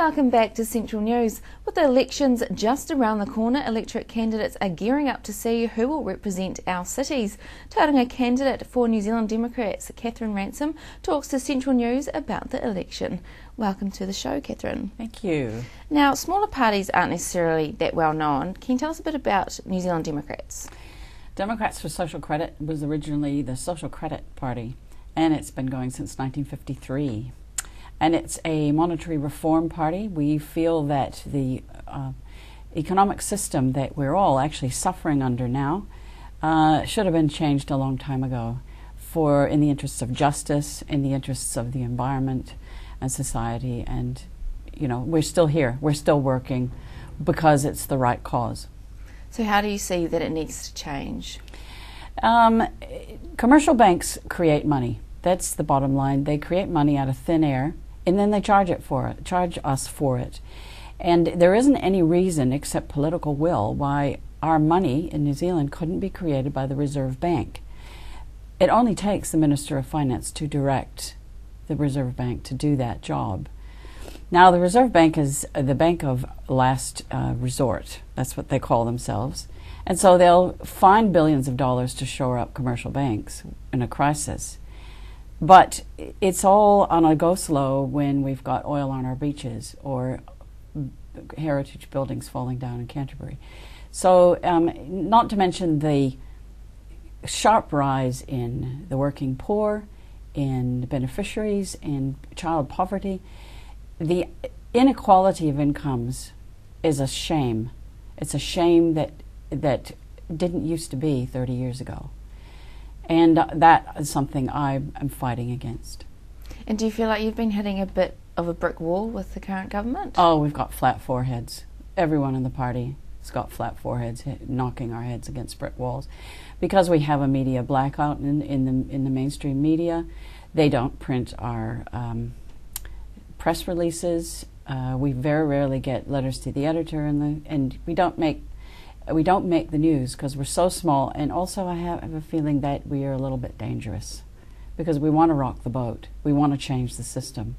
Welcome back to Central News. With the elections just around the corner, electorate candidates are gearing up to see who will represent our cities. Tauranga candidate for New Zealand Democrats, Katherine Ransom, talks to Central News about the election. Welcome to the show, Katherine. Thank you. Now, smaller parties aren't necessarily that well known. Can you tell us a bit about New Zealand Democrats? Democrats for Social Credit was originally the Social Credit Party, and it's been going since 1953. And it's a monetary reform party. We feel that the economic system that we're all actually suffering under now should have been changed a long time ago in the interests of justice, in the interests of the environment and society. And, you know, we're still here. We're still working because it's the right cause. So how do you see that it needs to change? Commercial banks create money. That's the bottom line. They create money out of thin air, and then they charge us for it. And there isn't any reason except political will why our money in New Zealand couldn't be created by the Reserve Bank. It only takes the Minister of Finance to direct the Reserve Bank to do that job. Now, the Reserve Bank is the bank of last resort. That's what they call themselves. And so they'll find billions of dollars to shore up commercial banks in a crisis. But it's all on a go slow when we've got oil on our beaches or heritage buildings falling down in Canterbury. So not to mention the sharp rise in the working poor, in beneficiaries, in child poverty. The inequality of incomes is a shame. It's a shame that didn't used to be 30 years ago. And that is something I'm fighting against. And do you feel like you've been hitting a bit of a brick wall with the current government? Oh, we've got flat foreheads. Everyone in the party has got flat foreheads, knocking our heads against brick walls. Because we have a media blackout in the mainstream media, they don't print our press releases. We very rarely get letters to the editor, and we don't make the news because we're so small. And also I have a feeling that we are a little bit dangerous because we want to rock the boat. We want to change the system.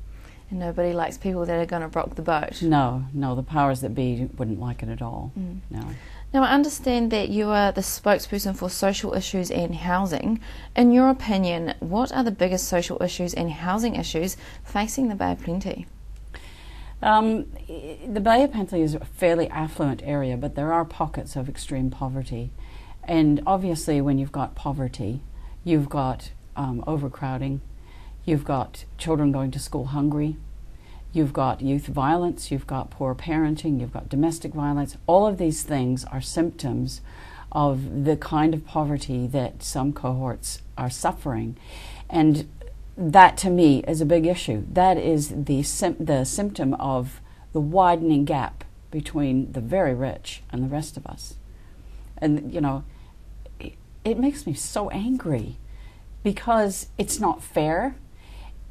And nobody likes people that are going to rock the boat. No, the powers that be wouldn't like it at all. No. Now, I understand that you are the spokesperson for social issues and housing. In your opinion, what are the biggest social issues and housing issues facing the Bay of Plenty? The Bay of Plenty is a fairly affluent area, but there are pockets of extreme poverty. And obviously when you've got poverty, you've got overcrowding, you've got children going to school hungry, you've got youth violence, you've got poor parenting, you've got domestic violence. All of these things are symptoms of the kind of poverty that some cohorts are suffering. And that, to me, is a big issue. That is the symptom of the widening gap between the very rich and the rest of us. And, you know, it makes me so angry because it's not fair,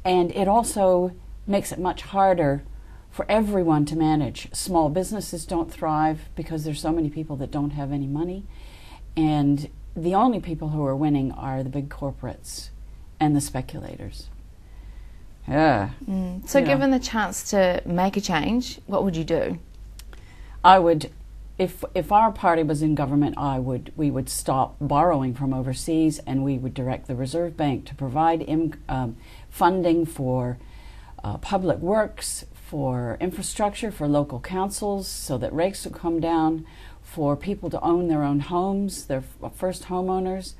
and it also makes it much harder for everyone to manage. Small businesses don't thrive because there's so many people that don't have any money, and the only people who are winning are the big corporates and the speculators. Yeah. So given the chance to make a change, what would you do? I would, if our party was in government, we would stop borrowing from overseas, and we would direct the Reserve Bank to provide funding for public works, for infrastructure, for local councils, so that rates would come down, for people to own their own homes, their first homeowners.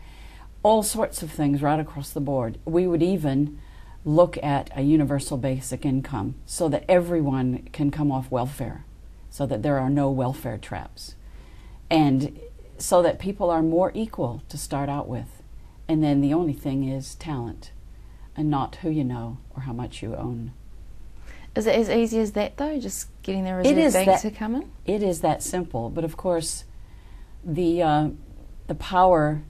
All sorts of things right across the board. We would even look at a universal basic income so that everyone can come off welfare, so that there are no welfare traps, and so that people are more equal to start out with. And then the only thing is talent, and not who you know or how much you own. Is it as easy as that, though, just getting the Reserve Bank to come in? It is that simple, but of course the power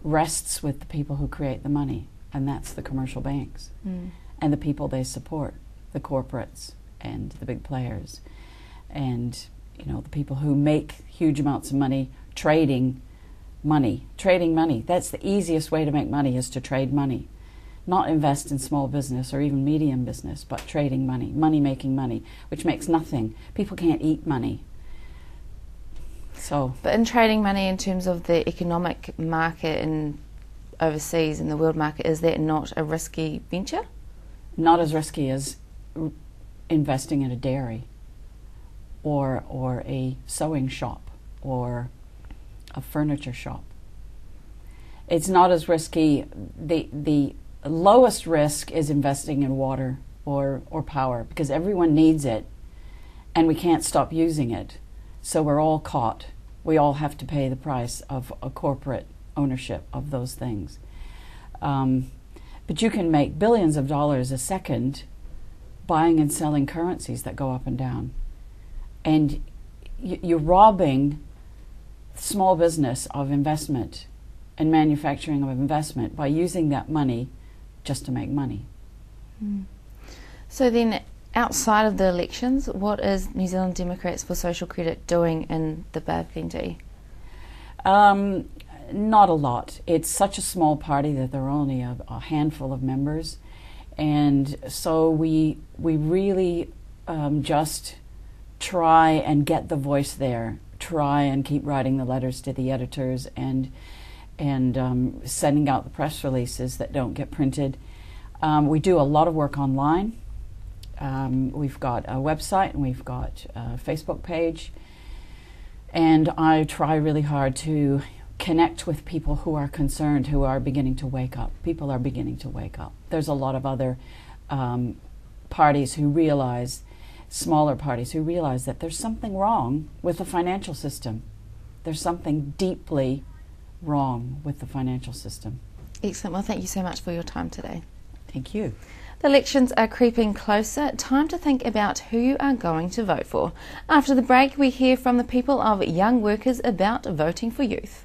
rests with the people who create the money, and that's the commercial banks and the people they support, the corporates and the big players, and the people who make huge amounts of money trading money. That's the easiest way to make money, is to trade money. not invest in small business or even medium business, but trading money, money making money, which makes nothing. People can't eat money. So, but in trading money in terms of the economic market in overseas in the world market, is that not a risky venture? Not as risky as investing in a dairy or a sewing shop or a furniture shop. It's not as risky. The lowest risk is investing in water or power, because everyone needs it and we can't stop using it. So we're all caught. We all have to pay the price of a corporate ownership of those things. But you can make billions of dollars a second buying and selling currencies that go up and down. And you're robbing small business of investment and manufacturing of investment by using that money just to make money. So then, outside of the elections, what is New Zealand Democrats for Social Credit doing in the Bay of Plenty? Not a lot. It's such a small party that there are only a handful of members, and so we really just try and get the voice there. Try and keep writing the letters to the editors and sending out the press releases that don't get printed. We do a lot of work online. We've got a website and we've got a Facebook page, and I try really hard to connect with people who are concerned, who are beginning to wake up. People are beginning to wake up. There's a lot of other parties who realize, smaller parties who realize that there's something wrong with the financial system. There's something deeply wrong with the financial system. Excellent. Well, thank you so much for your time today. Thank you. The elections are creeping closer. Time to think about who you are going to vote for. After the break, we hear from the people of Young Workers about voting for youth.